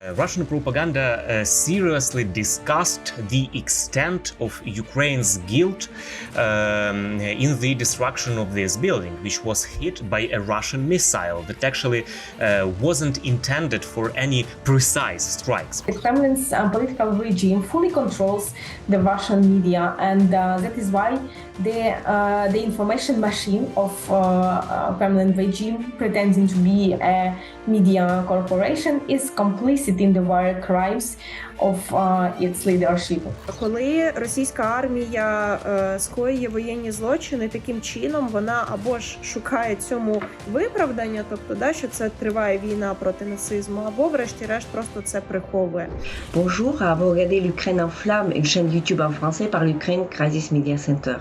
Russian propaganda seriously discussed the extent of Ukraine's guilt in the destruction of this building, which was hit by a Russian missile that actually wasn't intended for any precise strikes. The Kremlin's political regime fully controls the Russian media, and that is why the information machine of Kremlin regime, pretending to be a media corporation, is complicit in the war crimes of its leadership. Коли російська армія скоює воєнні злочини, таким чином вона або ж шукає цьому виправдання, тобто, що це триває війна проти нацизму, або врешті-решт просто це приховує. Bonjour, vous regardez l'Ukraine en flammes, une chaîne YouTube en français par l'Ukraine Crisis Media Center.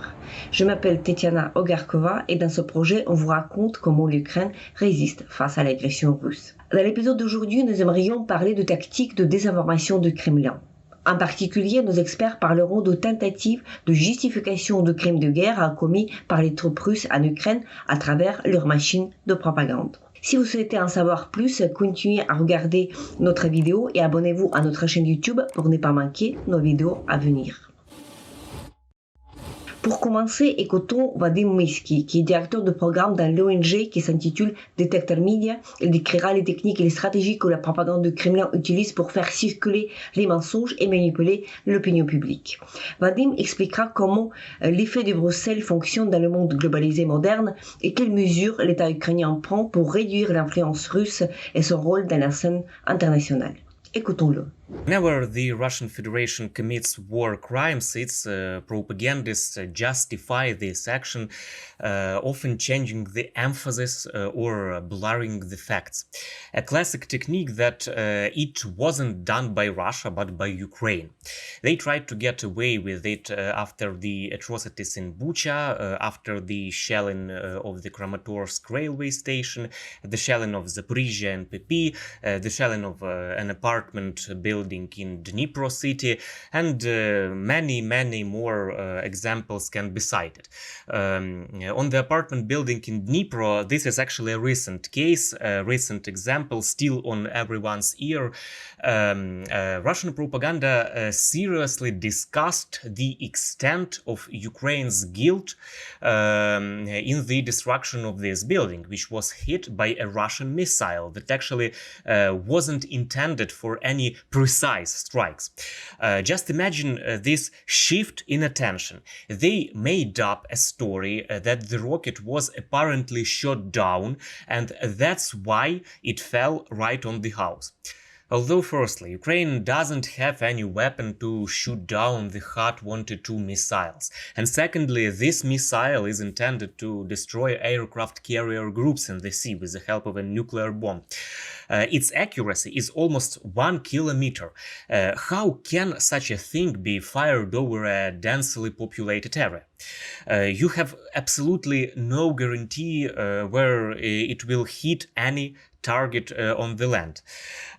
Je m'appelle Tetiana Ogarkova et dans ce projet, on vous raconte comment l'Ukraine résiste face à l'agression russe. Dans l'épisode d'aujourd'hui, nous aimerions parler de tactiques de désinformation du Kremlin. En particulier, nos experts parleront de tentatives de justification de crimes de guerre commis par les troupes russes en Ukraine à travers leurs machines de propagande. Si vous souhaitez en savoir plus, continuez à regarder notre vidéo et abonnez-vous à notre chaîne YouTube pour ne pas manquer nos vidéos à venir. Pour commencer, écoutons Vadim Myski, qui est directeur de programme dans l'ONG qui s'intitule Detector Media. Il décrira les techniques et les stratégies que la propagande du Kremlin utilise pour faire circuler les mensonges et manipuler l'opinion publique. Vadim expliquera comment l'effet de Bruxelles fonctionne dans le monde globalisé moderne et quelles mesures l'État ukrainien prend pour réduire l'influence russe et son rôle dans la scène internationale. Écoutons-le. Whenever the Russian Federation commits war crimes, its propagandists justify this action, often changing the emphasis or blurring the facts. A classic technique that it wasn't done by Russia but by Ukraine. They tried to get away with it after the atrocities in Bucha, after the shelling of the Kramatorsk railway station, the shelling of Zaporizhia and PP, the shelling of an apartment building in Dnipro city, and many more examples can be cited. On the apartment building in Dnipro, this is actually a recent case, a recent example, still on everyone's ear. Russian propaganda seriously discussed the extent of Ukraine's guilt in the destruction of this building, which was hit by a Russian missile that actually wasn't intended for any precise strikes. Just imagine this shift in attention. They made up a story that the rocket was apparently shot down, and that's why it fell right on the house. Although, firstly, Ukraine doesn't have any weapon to shoot down the Hot-122 missiles, and secondly, this missile is intended to destroy aircraft carrier groups in the sea with the help of a nuclear bomb. Its accuracy is almost 1 kilometer. How can such a thing be fired over a densely populated area? You have absolutely no guarantee where it will hit any target on the land.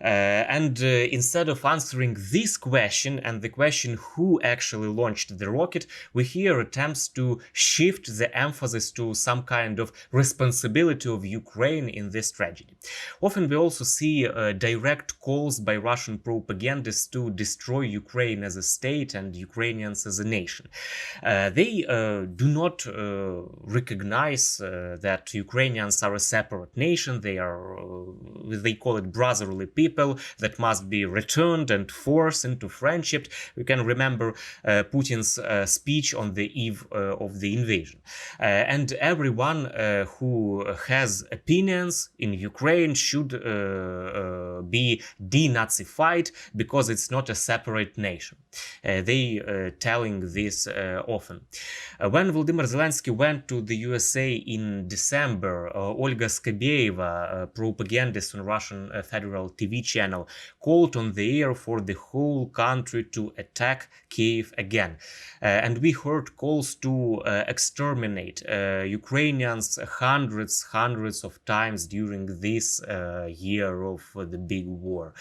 And instead of answering this question and the question who actually launched the rocket, we hear attempts to shift the emphasis to some kind of responsibility of Ukraine in this tragedy. Often we also see direct calls by Russian propagandists to destroy Ukraine as a state and Ukrainians as a nation. They do not recognize that Ukrainians are a separate nation. They call it brotherly people that must be returned and forced into friendship. We can remember Putin's speech on the eve of the invasion. And everyone who has opinions in Ukraine should be denazified because it's not a separate nation. They telling this often. When Volodymyr Zelensky went to the USA in December, Olga Skabeyeva, propagandist on Russian federal TV channel, called on the air for the whole country to attack Kiev again. And we heard calls to exterminate Ukrainians hundreds of times during this year of the big war.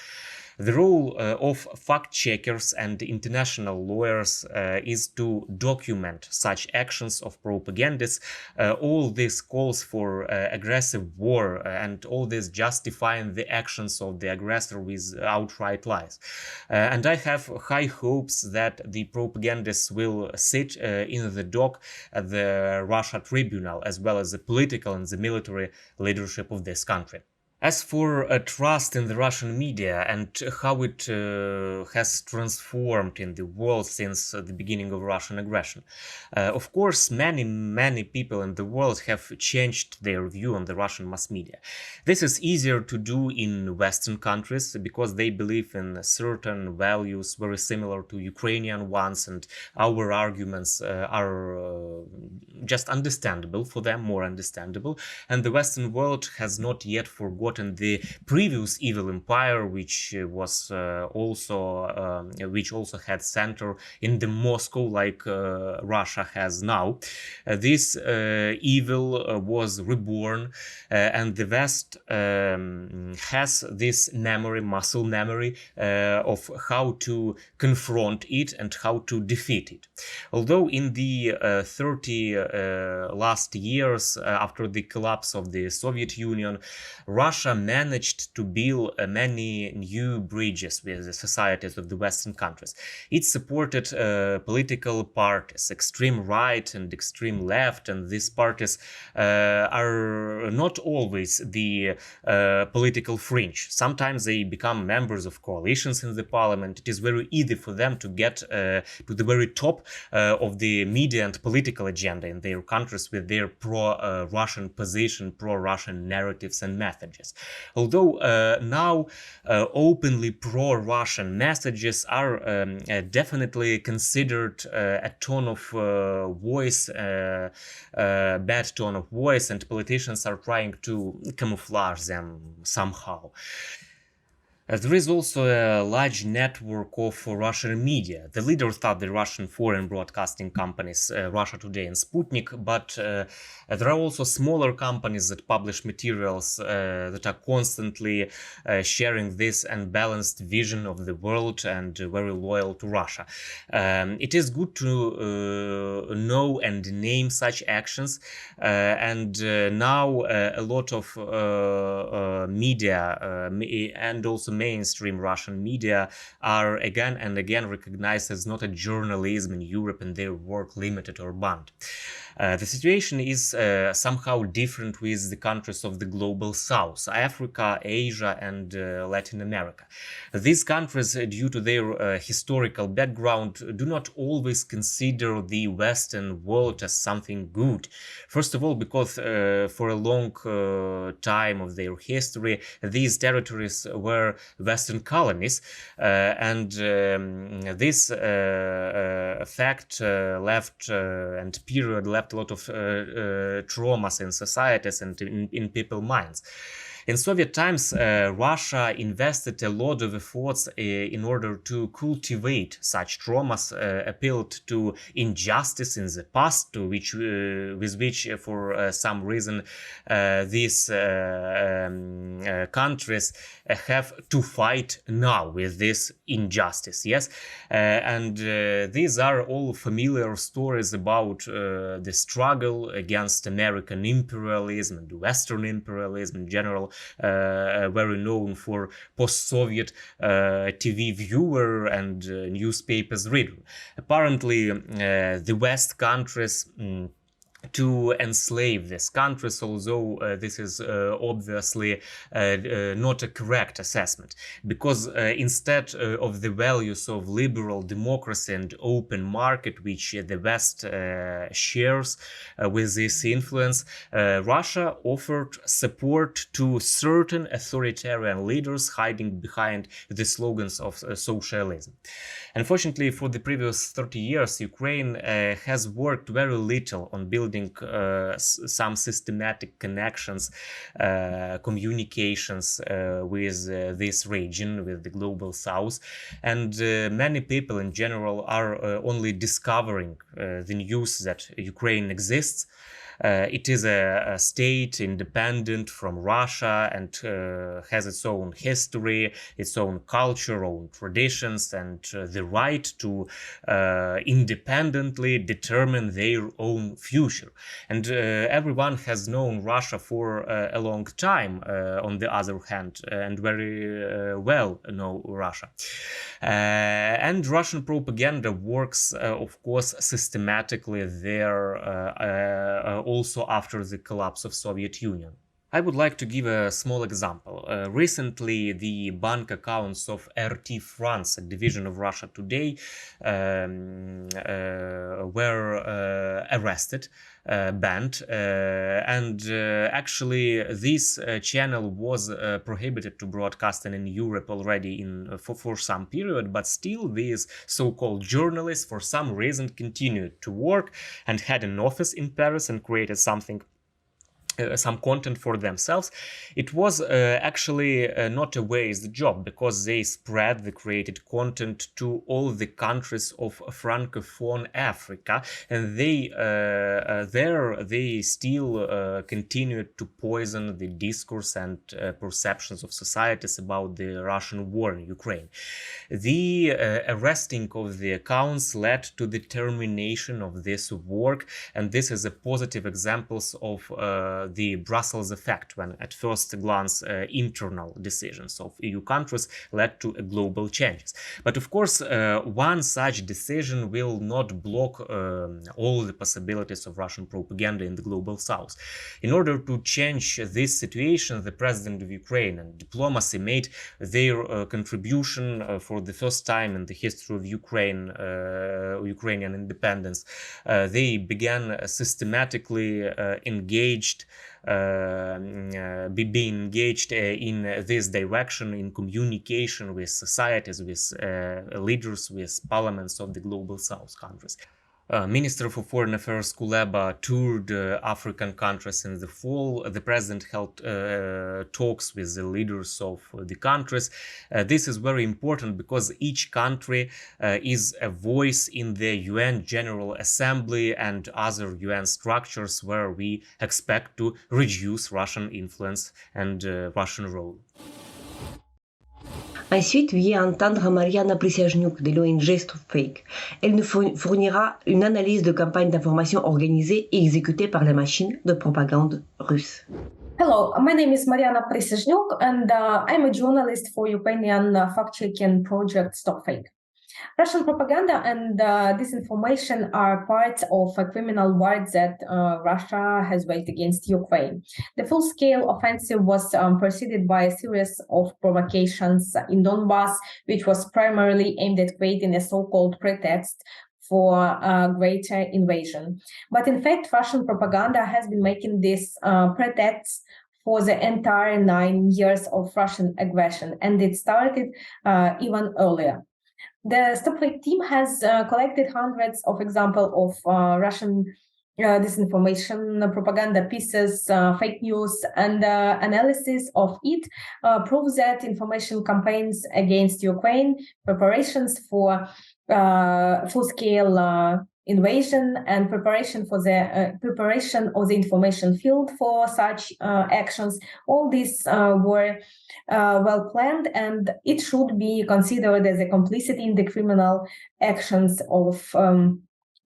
The role of fact-checkers and international lawyers is to document such actions of propagandists. All this calls for aggressive war, and all this justifying the actions of the aggressor with outright lies. And I have high hopes that the propagandists will sit in the dock at the Russia tribunal, as well as the political and the military leadership of this country. As for trust in the Russian media and how it has transformed in the world since the beginning of Russian aggression, of course, many people in the world have changed their view on the Russian mass media. This is easier to do in Western countries because they believe in certain values very similar to Ukrainian ones, and our arguments are just understandable for them, more understandable. And the Western world has not yet forgotten the previous evil empire, which was which also had center in the Moscow, like Russia has now. This evil was reborn, and the West has this memory, muscle memory, of how to confront it and how to defeat it. Although in the 30 last years after the collapse of the Soviet Union, Russia managed to build many new bridges with the societies of the Western countries. It supported political parties, extreme right and extreme left, and these parties are not always the political fringe. Sometimes they become members of coalitions in the parliament. It is very easy for them to get to the very top of the media and political agenda in their countries with their pro-Russian position, pro-Russian narratives and messages. Although now openly pro-Russian messages are definitely considered a tone of voice, bad tone of voice, and politicians are trying to camouflage them somehow. There is also a large network of Russian media. The leaders are the Russian foreign broadcasting companies Russia Today and Sputnik, but there are also smaller companies that publish materials that are constantly sharing this unbalanced vision of the world and very loyal to Russia. It is good to know and name such actions, and now a lot of media and also mainstream Russian media are again and again recognized as not a journalism in Europe and their work limited or banned. The situation is somehow different with the countries of the global south, Africa, Asia, and Latin America. These countries, due to their historical background, do not always consider the Western world as something good. First of all, because for a long time of their history, these territories were Western colonies, and this fact left and period left a lot of traumas in societies and in people's minds. In Soviet times, Russia invested a lot of efforts in order to cultivate such traumas, appealed to injustice in the past, to which, with which, for some reason, these countries have to fight now with this injustice. Yes, and these are all familiar stories about the struggle against American imperialism and Western imperialism in general. Very known for post-Soviet TV viewer and newspapers reader. Apparently, the West countries to enslave these countries, although this is obviously not a correct assessment, because instead of the values of liberal democracy and open market, which the West shares with this influence, Russia offered support to certain authoritarian leaders hiding behind the slogans of socialism. Unfortunately, for the previous 30 years, Ukraine has worked very little on building some systematic connections, communications with this region, with the global south, and many people in general are only discovering the news that Ukraine exists. It is a state independent from Russia and has its own history, its own culture, own traditions, and the right to independently determine their own future. And everyone has known Russia for a long time, on the other hand, and very well know Russia. And Russian propaganda works, of course, systematically there also after the collapse of Soviet Union. I would like to give a small example. Recently, the bank accounts of RT France, a division of Russia Today, were arrested, banned, and actually this channel was prohibited to broadcasting in Europe already for some period, but still these so-called journalists for some reason continued to work and had an office in Paris and created some content for themselves. It was actually not a waste job, because they spread the created content to all the countries of Francophone Africa, and they still continued to poison the discourse and perceptions of societies about the Russian war in Ukraine. The arresting of the accounts led to the termination of this work, and this is a positive example of the Brussels effect, when at first glance internal decisions of EU countries led to global changes. But of course, one such decision will not block all the possibilities of Russian propaganda in the global south. In order to change this situation, the president of Ukraine and diplomacy made their contribution for the first time in the history of Ukrainian independence. They began systematically being engaged in this direction, in communication with societies, with leaders, with parliaments of the global south countries. Minister for Foreign Affairs Kuleba toured African countries in the fall. The president held talks with the leaders of the countries. This is very important because each country is a voice in the UN General Assembly and other UN structures where we expect to reduce Russian influence and Russian role. Ensuite, veuillez entendre Mariana Prisjazniuk de l'ONG Stop Fake. Elle nous fournira une analyse de campagnes d'information organisées et exécutées par la machine de propagande russe. Hello, my name is Mariana Prisjazniuk, and I'm a journalist for Ukrainian fact-checking project Stop Fake. Russian propaganda and disinformation are part of a criminal war that Russia has waged against Ukraine. The full-scale offensive was preceded by a series of provocations in Donbass, which was primarily aimed at creating a so-called pretext for a greater invasion. But in fact, Russian propaganda has been making these pretexts for the entire 9 years of Russian aggression, and it started even earlier. The Stop Fake team has collected hundreds of examples of Russian disinformation, propaganda pieces, fake news, and analysis of it proves that information campaigns against Ukraine, preparations for full-scale invasion, and preparation of the information field for such actions. All these were well planned, and it should be considered as a complicity in the criminal actions of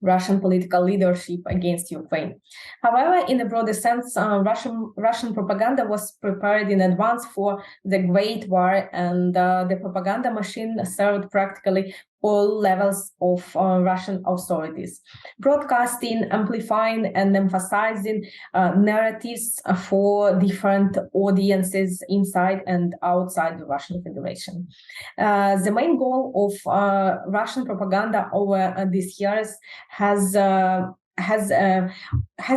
Russian political leadership against Ukraine. However, in a broader sense, Russian propaganda was prepared in advance for the Great War, and the propaganda machine served practically all levels of Russian authorities, broadcasting, amplifying, and emphasizing narratives for different audiences inside and outside the Russian Federation. The main goal of Russian propaganda over these years has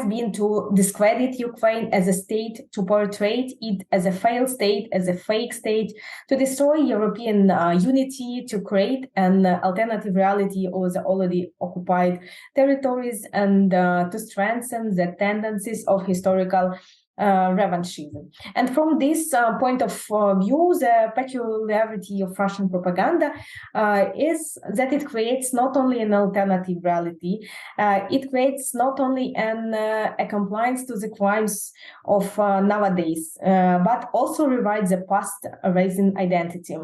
been to discredit Ukraine as a state, to portray it as a failed state, as a fake state, to destroy European unity, to create an alternative reality of the already occupied territories, and to strengthen the tendencies of historical revanchism. And from this point of view, the peculiarity of Russian propaganda is that it creates not only an alternative reality, it creates not only a compliance to the crimes of nowadays, but also rewrites the past, raising identity.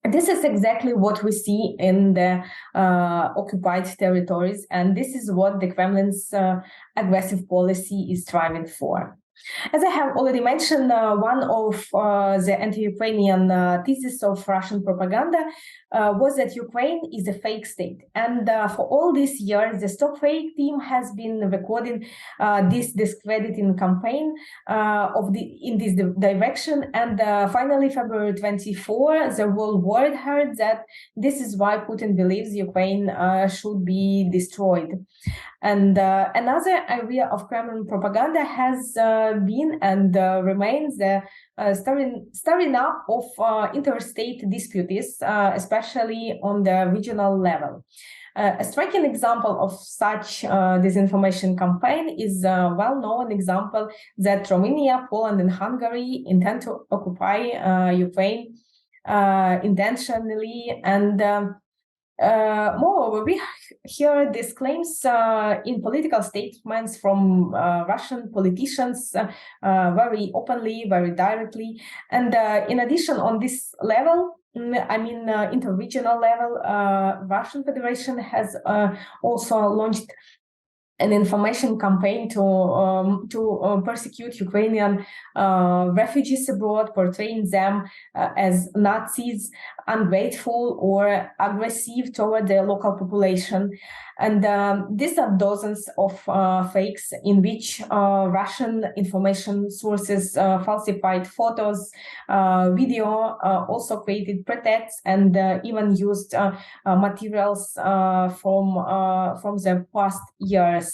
This is exactly what we see in the occupied territories, and this is what the Kremlin's aggressive policy is striving for. As I have already mentioned, one of the anti-Ukrainian theses of Russian propaganda was that Ukraine is a fake state. And for all these years, the Stop Fake team has been recording this discrediting campaign in this direction. And finally, February 24, the whole world heard that this is why Putin believes Ukraine should be destroyed. And another area of Kremlin propaganda has been and remains the stirring up of interstate disputes, especially on the regional level. A striking example of such disinformation campaign is a well-known example that Romania, Poland, and Hungary intend to occupy Ukraine intentionally. And moreover, we hear these claims in political statements from Russian politicians very openly, very directly. And in addition, on this level, interregional level, Russian Federation has also launched an information campaign to persecute Ukrainian refugees abroad, portraying them as Nazis, ungrateful or aggressive toward the local population. And these are dozens of fakes in which Russian information sources falsified photos, video, also created pretexts, and even used materials from the past years.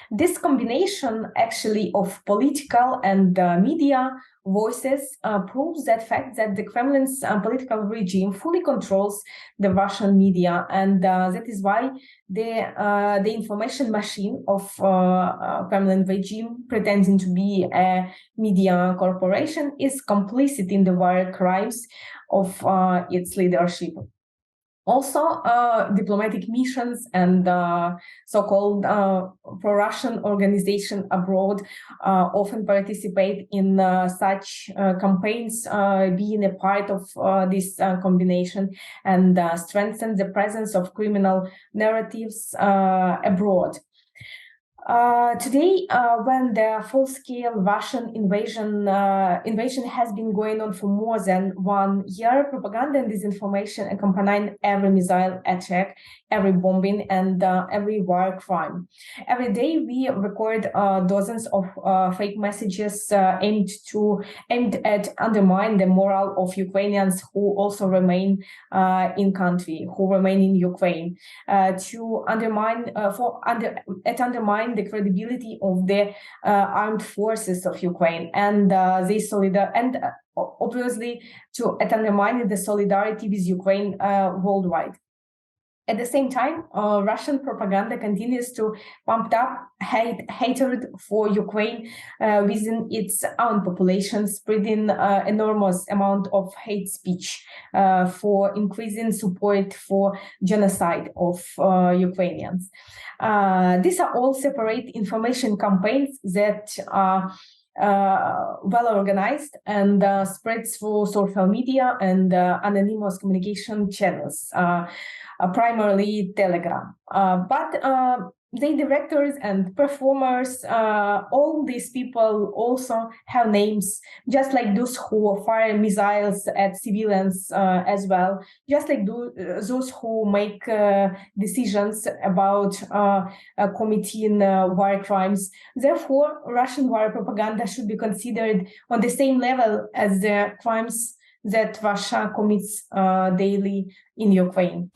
This combination actually of political and media voices proves that fact that the Kremlin's political regime fully controls the Russian media, and that is why the information machine of Kremlin regime, pretending to be a media corporation, is complicit in the war crimes of its leadership. Also, diplomatic missions and so-called pro-Russian organizations abroad often participate in such campaigns, being a part of this combination, and strengthen the presence of criminal narratives abroad. Today, when the full-scale Russian invasion has been going on for more than 1 year, propaganda and disinformation accompany every missile attack, every bombing, and every war crime. Every day, we record dozens of fake messages aimed at undermine the morale of Ukrainians who also remain in country, who remain in Ukraine, to undermine the credibility of the armed forces of Ukraine and obviously to undermine the solidarity with Ukraine worldwide. At the same time, Russian propaganda continues to pump up hatred for Ukraine within its own population, spreading enormous amount of hate speech for increasing support for genocide of Ukrainians. These are all separate information campaigns that are well organized and spreads through social media and anonymous communication channels, primarily Telegram. But the directors and performers, all these people also have names, just like those who fire missiles at civilians as well, just like those who make decisions about committing war crimes. Therefore, Russian war propaganda should be considered on the same level as the crimes that Russia commits daily in Ukraine.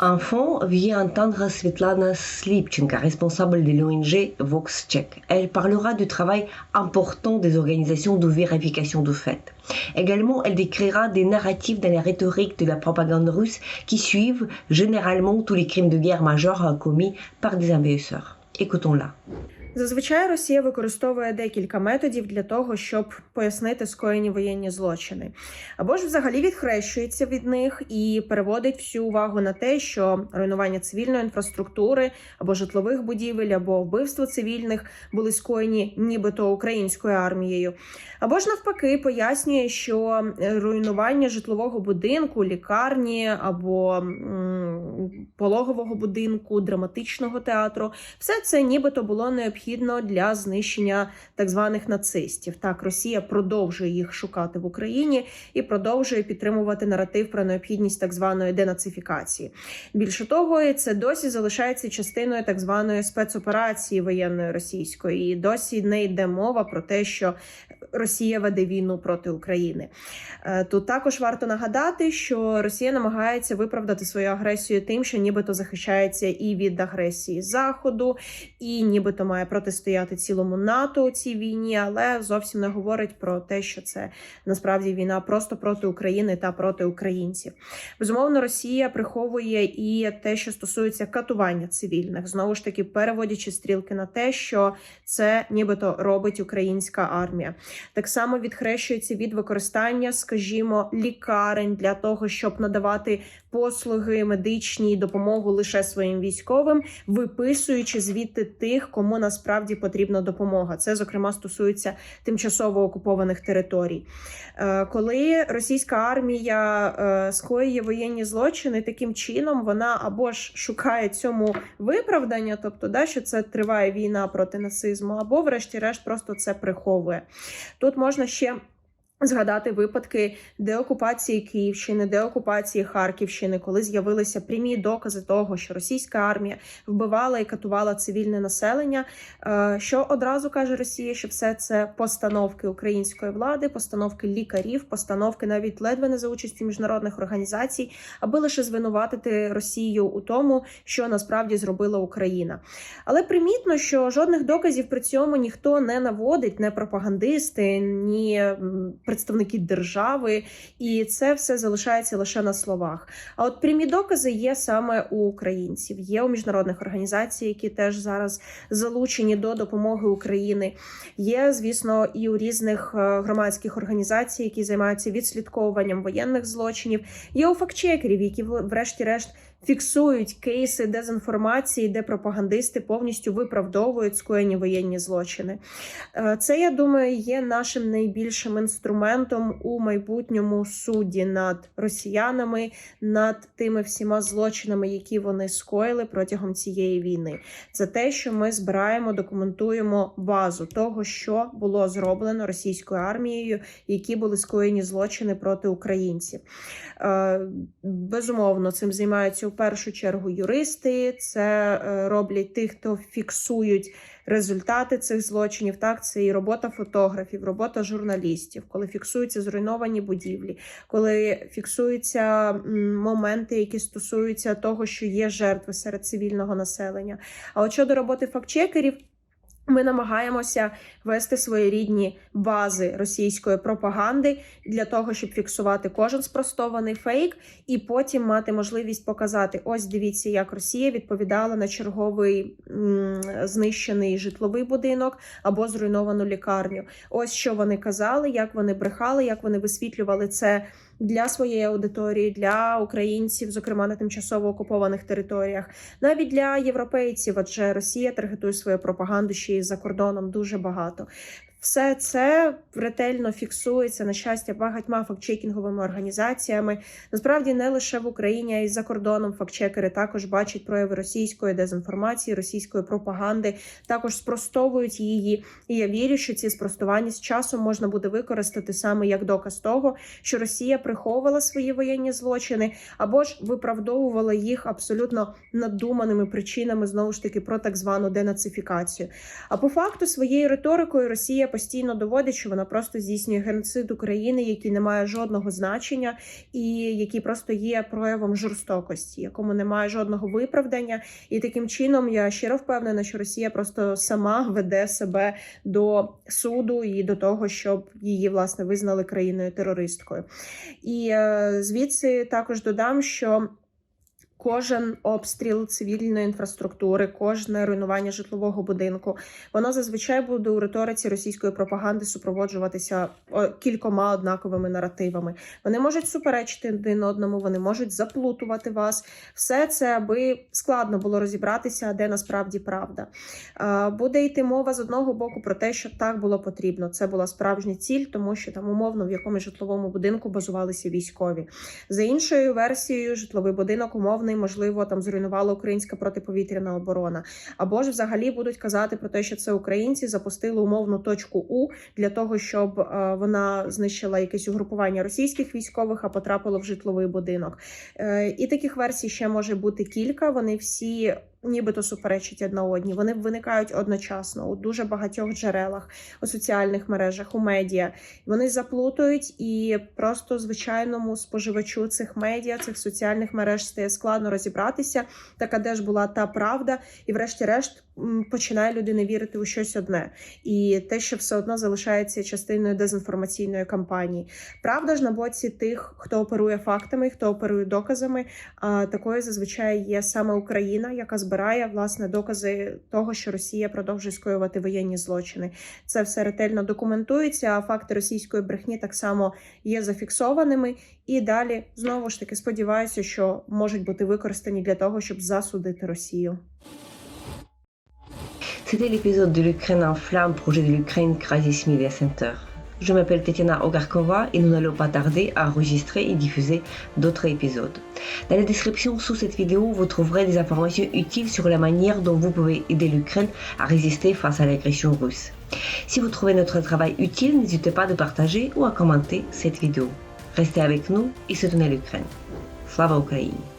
En fond, vient entendre Svetlana Slipchenko, responsable de l'ONG Vox Tchèque. Elle parlera du travail important des organisations de vérification de faits. Également, elle décrira des narratifs dans la rhétorique de la propagande russe qui suivent généralement tous les crimes de guerre majeurs commis par des envahisseurs. Écoutons-la. Зазвичай Росія використовує декілька методів для того, щоб пояснити скоєні воєнні злочини. Або ж взагалі відхрещується від них і переводить всю увагу на те, що руйнування цивільної інфраструктури, або житлових будівель, або вбивство цивільних були скоєні нібито українською армією. Або ж навпаки пояснює, що руйнування житлового будинку, лікарні або пологового будинку, драматичного театру – все це нібито було необхідно для знищення так званих нацистів. Так, Росія продовжує їх шукати в Україні і продовжує підтримувати наратив про необхідність так званої денацифікації. Більше того, це досі залишається частиною так званої спецоперації воєнної російської. І досі не йде мова про те, що Росія веде війну проти України. Тут також варто нагадати, що Росія намагається виправдати свою агресію тим, що нібито захищається і від агресії Заходу, і нібито має протистояти цілому НАТО у цій війні, але зовсім не говорить про те, що це насправді війна просто проти України та проти українців. Безумовно, Росія приховує і те, що стосується катування цивільних, знову ж таки переводячи стрілки на те, що це нібито робить українська армія. Так само відхрещується від використання, скажімо, лікарень для того, щоб надавати послуги медичні, допомогу лише своїм військовим, виписуючи звідти тих, кому насправді потрібна допомога. Це, зокрема, стосується тимчасово окупованих територій. Коли російська армія скоює воєнні злочини, таким чином вона або ж шукає цьому виправдання, тобто, що це триває війна проти нацизму, або, врешті-решт, просто це приховує. Тут можна ще згадати випадки деокупації Київщини, деокупації Харківщини, коли з'явилися прямі докази того, що російська армія вбивала і катувала цивільне населення. Що одразу каже Росія, що все це постановки української влади, постановки лікарів, постановки навіть ледве не за участю міжнародних організацій, аби лише звинуватити Росію у тому, що насправді зробила Україна. Але примітно, що жодних доказів при цьому ніхто не наводить, не пропагандисти, ні представники держави, і це все залишається лише на словах. А от прямі докази є саме у українців, є у міжнародних організацій, які теж зараз залучені до допомоги Україні. Є, звісно, і у різних громадських організацій, які займаються відслідковуванням воєнних злочинів. Є у фактчекерів, які врешті-решт фіксують кейси дезінформації, де пропагандисти повністю виправдовують скоєні воєнні злочини. Це, я думаю, є нашим найбільшим інструментом у майбутньому суді над росіянами, над тими всіма злочинами, які вони скоїли протягом цієї війни. Це те, що ми збираємо, документуємо базу того, що було зроблено російською армією, які були скоєні злочини проти українців. Безумовно, цим займаються у першу чергу юристи, це роблять ті, хто фіксують результати цих злочинів, так, це і робота фотографів, робота журналістів, коли фіксуються зруйновані будівлі, коли фіксуються моменти, які стосуються того, що є жертви серед цивільного населення. А от щодо роботи фактчекерів, ми намагаємося вести своєрідні бази російської пропаганди для того, щоб фіксувати кожен спростований фейк і потім мати можливість показати, ось дивіться, як Росія відповідала на черговий знищений житловий будинок або зруйновану лікарню. Ось що вони казали, як вони брехали, як вони висвітлювали це для своєї аудиторії, для українців, зокрема на тимчасово окупованих територіях, навіть для європейців, адже Росія таргетує свою пропаганду ще й за кордоном дуже багато. Все це ретельно фіксується, на щастя, багатьма фактчекінговими організаціями. Насправді, не лише в Україні, а й за кордоном фактчекери також бачать прояви російської дезінформації, російської пропаганди, також спростовують її. І я вірю, що ці спростування з часом можна буде використати саме як доказ того, що Росія приховувала свої воєнні злочини або ж виправдовувала їх абсолютно надуманими причинами, знову ж таки, про так звану денацифікацію. А по факту своєю риторикою Росія постійно доводить, що вона просто здійснює геноцид України, який не має жодного значення і який просто є проявом жорстокості, якому немає жодного виправдання. І таким чином я щиро впевнена, що Росія просто сама веде себе до суду і до того, щоб її, власне, визнали країною-терористкою. І звідси також додам, що кожен обстріл цивільної інфраструктури, кожне руйнування житлового будинку, воно зазвичай буде у риториці російської пропаганди супроводжуватися кількома однаковими наративами. Вони можуть суперечити один одному, вони можуть заплутувати вас. Все це, аби складно було розібратися, де насправді правда. Буде йти мова з одного боку про те, що так було потрібно. Це була справжня ціль, тому що там умовно в якомусь житловому будинку базувалися військові. За іншою версією, житловий будинок умовний, можливо, там зруйнувала українська протиповітряна оборона. Або ж взагалі будуть казати про те, що це українці запустили умовну точку У для того, щоб вона знищила якесь угрупування російських військових, а потрапило в житловий будинок. І таких версій ще може бути кілька. Вони всі нібито суперечать одна одній. Вони виникають одночасно у дуже багатьох джерелах, у соціальних мережах, у медіа. Вони заплутують, і просто звичайному споживачу цих медіа, цих соціальних мереж стає складно розібратися, так, а де ж була та правда, і врешті-решт починає людина вірити у щось одне. І те, що все одно залишається частиною дезінформаційної кампанії. Правда ж на боці тих, хто оперує фактами, хто оперує доказами, такою зазвичай є саме Україна, яка збирає, власне, докази того, що Росія продовжує скоювати воєнні злочини. Це все ретельно документується, а факти російської брехні так само є зафіксованими. І далі, знову ж таки, сподіваюся, що можуть бути використані для того, щоб засудити Росію. C'était l'épisode de l'Ukraine en flammes, projet de l'Ukraine, Crisis Media Center. Je m'appelle Tetiana Ogarkova et nous n'allons pas tarder à enregistrer et diffuser d'autres épisodes. Dans la description sous cette vidéo, vous trouverez des informations utiles sur la manière dont vous pouvez aider l'Ukraine à résister face à l'agression russe. Si vous trouvez notre travail utile, n'hésitez pas à partager ou à commenter cette vidéo. Restez avec nous et soutenez l'Ukraine. Slava Ukraine!